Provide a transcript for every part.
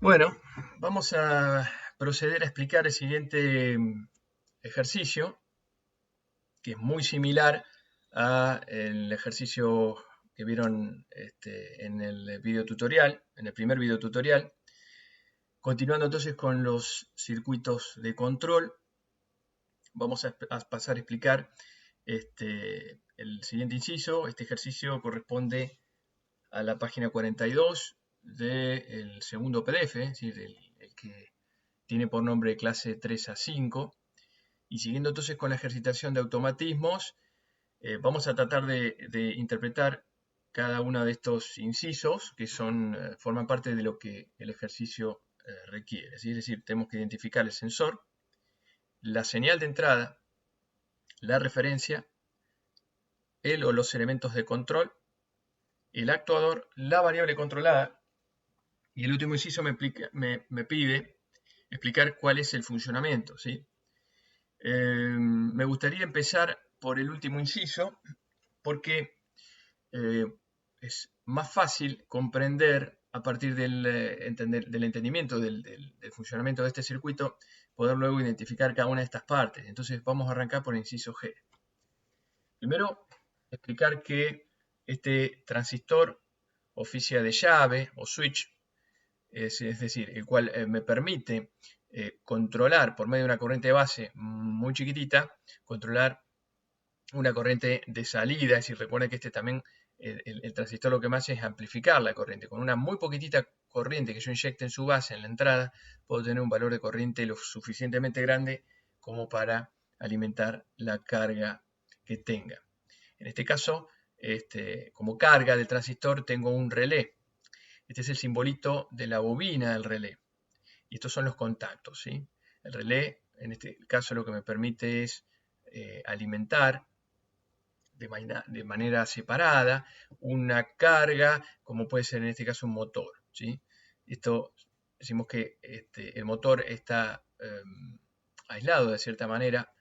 Bueno, vamos a proceder a explicar el siguiente ejercicio, que es muy similar al ejercicio que vieron en el video tutorial, en el primer video tutorial. Continuando entonces con los circuitos de control, vamos a pasar a explicar el siguiente inciso. Este ejercicio corresponde a la página 42 del segundo PDF, es decir, el que tiene por nombre clase 3 a 5. Y siguiendo entonces con la ejercitación de automatismos, vamos a tratar de interpretar cada uno de estos incisos que forman parte de lo que el ejercicio requiere. Es decir, tenemos que identificar el sensor, la señal de entrada, la referencia, el o los elementos de control, el actuador, la variable controlada, y el último inciso me pide explicar cuál es el funcionamiento, ¿sí? Me gustaría empezar por el último inciso porque eh, es más fácil comprender a partir del entendimiento del funcionamiento de este circuito, poder luego identificar cada una de estas partes. Entonces vamos a arrancar por el inciso G. Primero, explicar que este transistor oficia de llave o switch, es decir, el cual me permite controlar por medio de una corriente base muy chiquitita, controlar una corriente de salida. Es decir, recuerden que también, el transistor lo que me hace es amplificar la corriente. Con una muy poquitita corriente que yo inyecte en su base, en la entrada, puedo tener un valor de corriente lo suficientemente grande como para alimentar la carga que tenga. En este caso, como carga del transistor tengo un relé. Este es el simbolito de la bobina del relé. Y estos son los contactos, ¿sí? El relé, en este caso, lo que me permite es alimentar de manera separada una carga, como puede ser en este caso un motor, ¿sí? Esto decimos que el motor está aislado de cierta manera.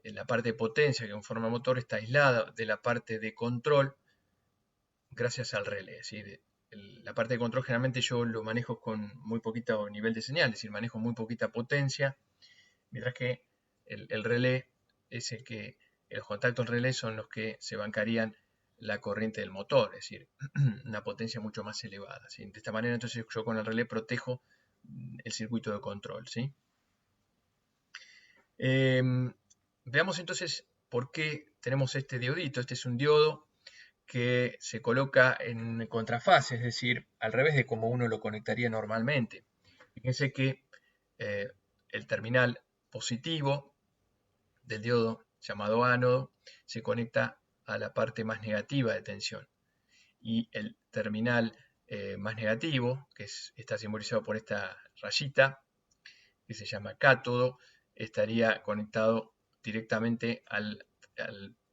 En la parte de potencia que conforma el motor está aislada de la parte de control gracias al relé, ¿sí? La parte de control generalmente yo lo manejo con muy poquito nivel de señal, es decir, manejo muy poquita potencia, mientras que el relé es los contactos relé son los que se bancarían la corriente del motor, es decir, una potencia mucho más elevada, ¿sí? De esta manera entonces yo con el relé protejo el circuito de control, ¿sí? Veamos entonces por qué tenemos este diodito. Este es un diodo que se coloca en contrafase, es decir, al revés de como uno lo conectaría normalmente. Fíjense que eh, el terminal positivo del diodo, llamado ánodo, se conecta a la parte más negativa de tensión. Y el terminal más negativo, que está simbolizado por esta rayita, que se llama cátodo, estaría conectado directamente al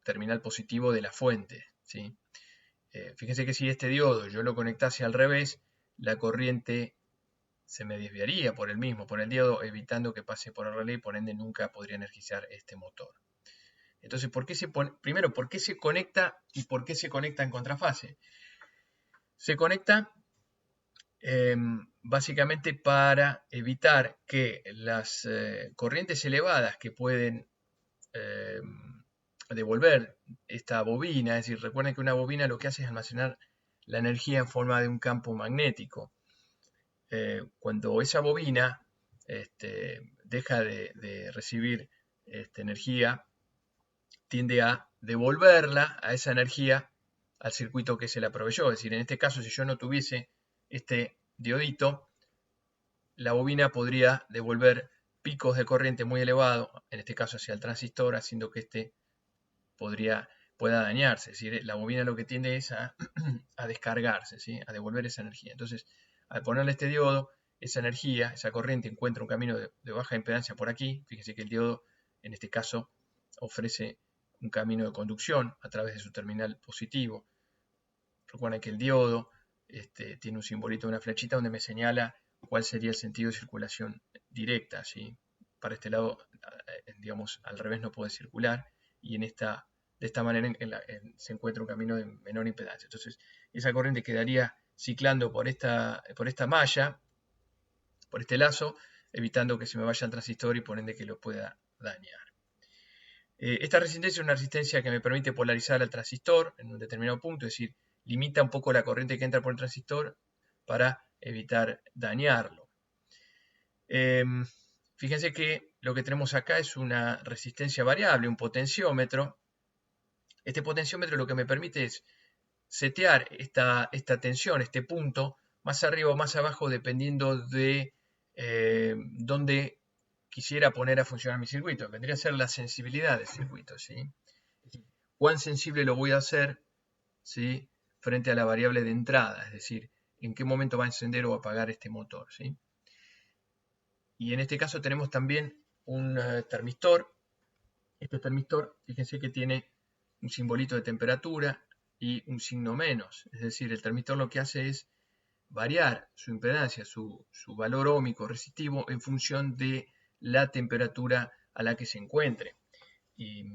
terminal positivo de la fuente, ¿sí? Fíjense que si este diodo yo lo conectase al revés, la corriente se me desviaría por el mismo, por el diodo, evitando que pase por el relé y por ende nunca podría energizar este motor. Entonces, primero, ¿por qué se conecta y por qué se conecta en contrafase? Se conecta básicamente para evitar que las corrientes elevadas que pueden eh, devolver esta bobina, es decir, recuerden que una bobina lo que hace es almacenar la energía en forma de un campo magnético. Cuando esa bobina deja de recibir energía, tiende a devolverla a esa energía al circuito que se la proveyó. Es decir, en este caso, si yo no tuviese este diodito, la bobina podría devolver picos de corriente muy elevados, en este caso hacia el transistor, haciendo que pueda dañarse. Es decir, la bobina lo que tiende es a descargarse, ¿sí? A devolver esa energía. Entonces, al ponerle este diodo, esa energía, esa corriente encuentra un camino de baja impedancia por aquí. Fíjense que el diodo, en este caso, ofrece un camino de conducción a través de su terminal positivo. Recuerden que el diodo tiene un simbolito de una flechita donde me señala cuál sería el sentido de circulación directa, ¿sí? Para este lado, digamos, al revés no puede circular, y de esta manera se encuentra un camino de menor impedancia. Entonces, esa corriente quedaría ciclando por esta malla, por este lazo, evitando que se me vaya el transistor y por ende que lo pueda dañar. Esta resistencia es una resistencia que me permite polarizar al transistor en un determinado punto, es decir, limita un poco la corriente que entra por el transistor para evitar dañarlo. Fíjense que lo que tenemos acá es una resistencia variable, un potenciómetro. Este potenciómetro lo que me permite es setear esta tensión, este punto, más arriba o más abajo, dependiendo de dónde quisiera poner a funcionar mi circuito. Vendría a ser la sensibilidad del circuito, ¿sí? Cuán sensible lo voy a hacer, ¿sí?, frente a la variable de entrada, es decir, en qué momento va a encender o apagar este motor, ¿sí? Y en este caso tenemos también un termistor. Este termistor, fíjense que tiene un simbolito de temperatura y un signo menos. Es decir, el termistor lo que hace es variar su impedancia, su valor óhmico resistivo en función de la temperatura a la que se encuentre. Y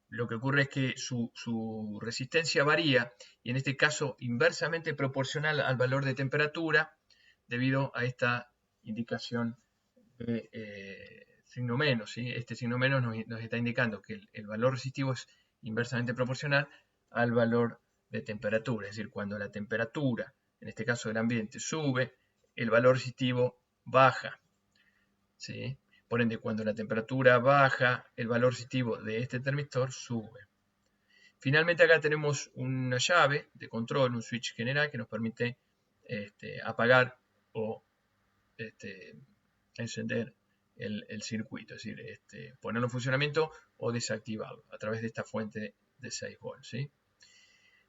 lo que ocurre es que su resistencia varía, y en este caso inversamente proporcional al valor de temperatura, debido a esta indicación de signo menos, ¿sí? Este signo menos nos está indicando que el valor resistivo es inversamente proporcional al valor de temperatura. Es decir, cuando la temperatura, en este caso del ambiente, sube, el valor resistivo baja, ¿sí? Por ende, cuando la temperatura baja, el valor resistivo de este termistor sube. Finalmente acá tenemos una llave de control, un switch general que nos permite apagar o encender el circuito, es decir, ponerlo en funcionamiento o desactivarlo a través de esta fuente de 6 volts, ¿sí?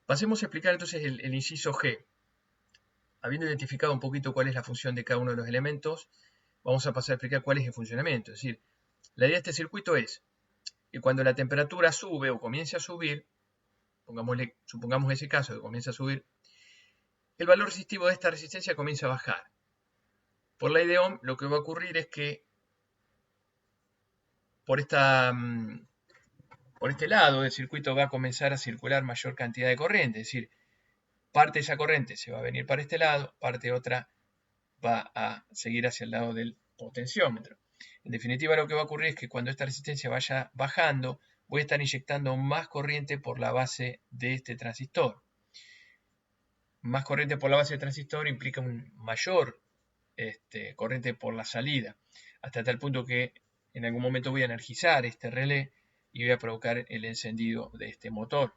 Pasemos a explicar entonces el inciso G. Habiendo identificado un poquito cuál es la función de cada uno de los elementos, vamos a pasar a explicar cuál es el funcionamiento. Es decir, la idea de este circuito es que cuando la temperatura sube o comience a subir, supongamos ese caso que comienza a subir, el valor resistivo de esta resistencia comienza a bajar. Por ley de Ohm, lo que va a ocurrir es que por este lado del circuito va a comenzar a circular mayor cantidad de corriente, es decir, parte de esa corriente se va a venir para este lado, parte otra va a seguir hacia el lado del potenciómetro. En definitiva, lo que va a ocurrir es que cuando esta resistencia vaya bajando, voy a estar inyectando más corriente por la base de este transistor. Más corriente por la base del transistor implica un mayor corriente por la salida, hasta tal punto que en algún momento voy a energizar este relé y voy a provocar el encendido de este motor.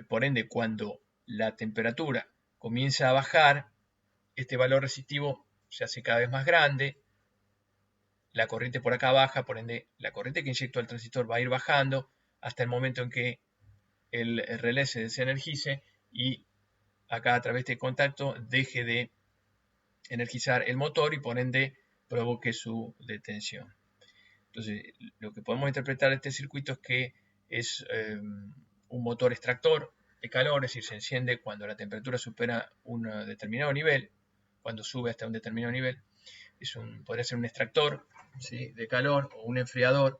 Por ende, cuando la temperatura comienza a bajar, este valor resistivo se hace cada vez más grande, la corriente por acá baja, por ende la corriente que inyecto al transistor va a ir bajando hasta el momento en que el relé se desenergice y acá a través de contacto deje de energizar el motor y por ende provoque su detención. Entonces, lo que podemos interpretar de este circuito es que es un motor extractor de calor, es decir, se enciende cuando la temperatura supera un determinado nivel, cuando sube hasta un determinado nivel. Podría ser un extractor, ¿sí?, de calor o un enfriador.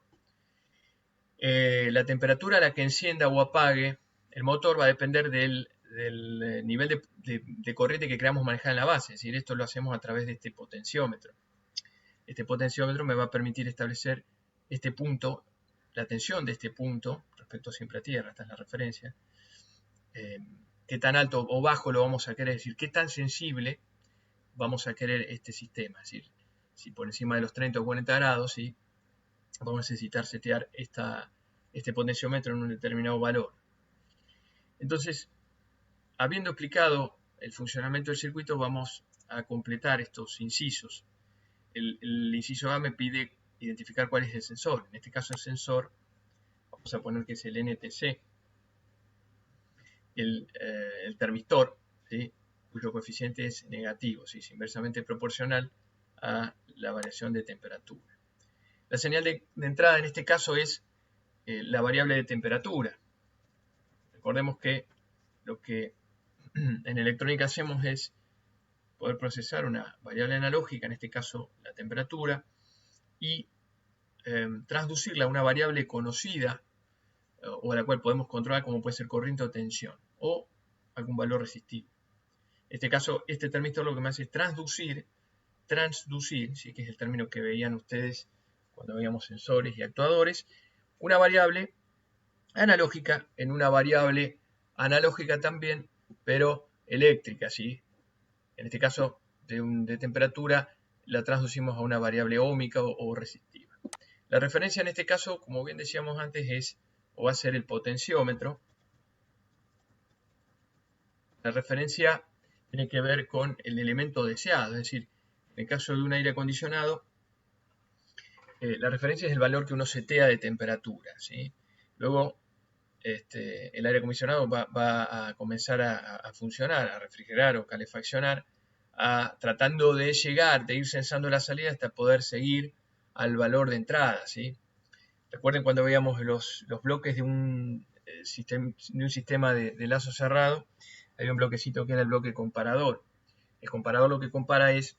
La temperatura a la que encienda o apague el motor va a depender del nivel de corriente que queramos manejar en la base. Es decir, esto lo hacemos a través de este potenciómetro. Este potenciómetro me va a permitir establecer este punto, la tensión de este punto, respecto siempre a tierra, esta es la referencia. Qué tan alto o bajo lo vamos a querer, es decir, qué tan sensible vamos a querer este sistema. Es decir, si por encima de los 30 o 40 grados, ¿sí?, vamos a necesitar setear este potenciómetro en un determinado valor. Entonces, habiendo explicado el funcionamiento del circuito, vamos a completar estos incisos. El inciso A me pide identificar cuál es el sensor. En este caso el sensor, vamos a poner que es el NTC, el termistor, ¿sí?, cuyo coeficiente es negativo, ¿sí?, es inversamente proporcional a la variación de temperatura. La señal de entrada en este caso es la variable de temperatura. Recordemos que lo que en electrónica hacemos es poder procesar una variable analógica, en este caso la temperatura, y transducirla a una variable conocida o a la cual podemos controlar, como puede ser corriente o tensión, o algún valor resistivo. En este caso, este termistor lo que me hace es transducir transducir, ¿sí? Que es el término que veían ustedes cuando veíamos sensores y actuadores, una variable analógica en una variable analógica también, pero eléctrica, ¿sí? En este caso, de temperatura, la transducimos a una variable óhmica o resistiva. La referencia en este caso, como bien decíamos antes, es o va a ser el potenciómetro. La referencia tiene que ver con el elemento deseado, es decir, en el caso de un aire acondicionado, la referencia es el valor que uno setea de temperatura, ¿sí? Luego, el aire acondicionado va a comenzar a funcionar, a refrigerar o calefaccionar, tratando de llegar, de ir sensando la salida hasta poder seguir al valor de entrada, ¿sí? Recuerden cuando veíamos los bloques de un sistema de lazo cerrado, hay un bloquecito que era el bloque comparador. El comparador lo que compara es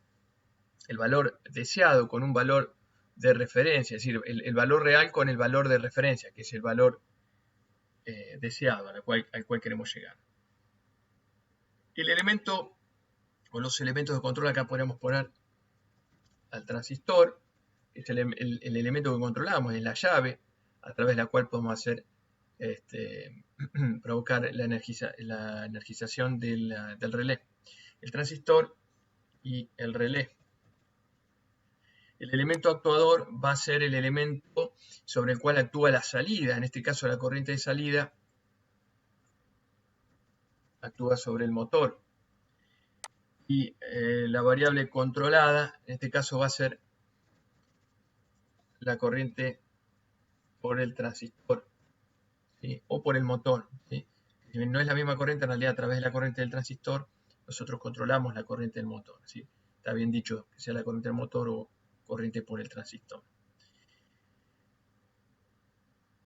el valor deseado con un valor de referencia, es decir, el valor real con el valor de referencia, que es el valor deseado al cual queremos llegar. El elemento o los elementos de control acá podríamos poner al transistor, que es el elemento que controlamos, es la llave a través de la cual podemos hacer provocar la energización del relé. El transistor y el relé. El elemento actuador va a ser el elemento sobre el cual actúa la salida, en este caso la corriente de salida actúa sobre el motor. Y la variable controlada, en este caso va a ser la corriente por el transistor, ¿sí? O por el motor, ¿sí? Si no es la misma corriente, en realidad a través de la corriente del transistor nosotros controlamos la corriente del motor, ¿sí? Está bien dicho que sea la corriente del motor o corriente por el transistor.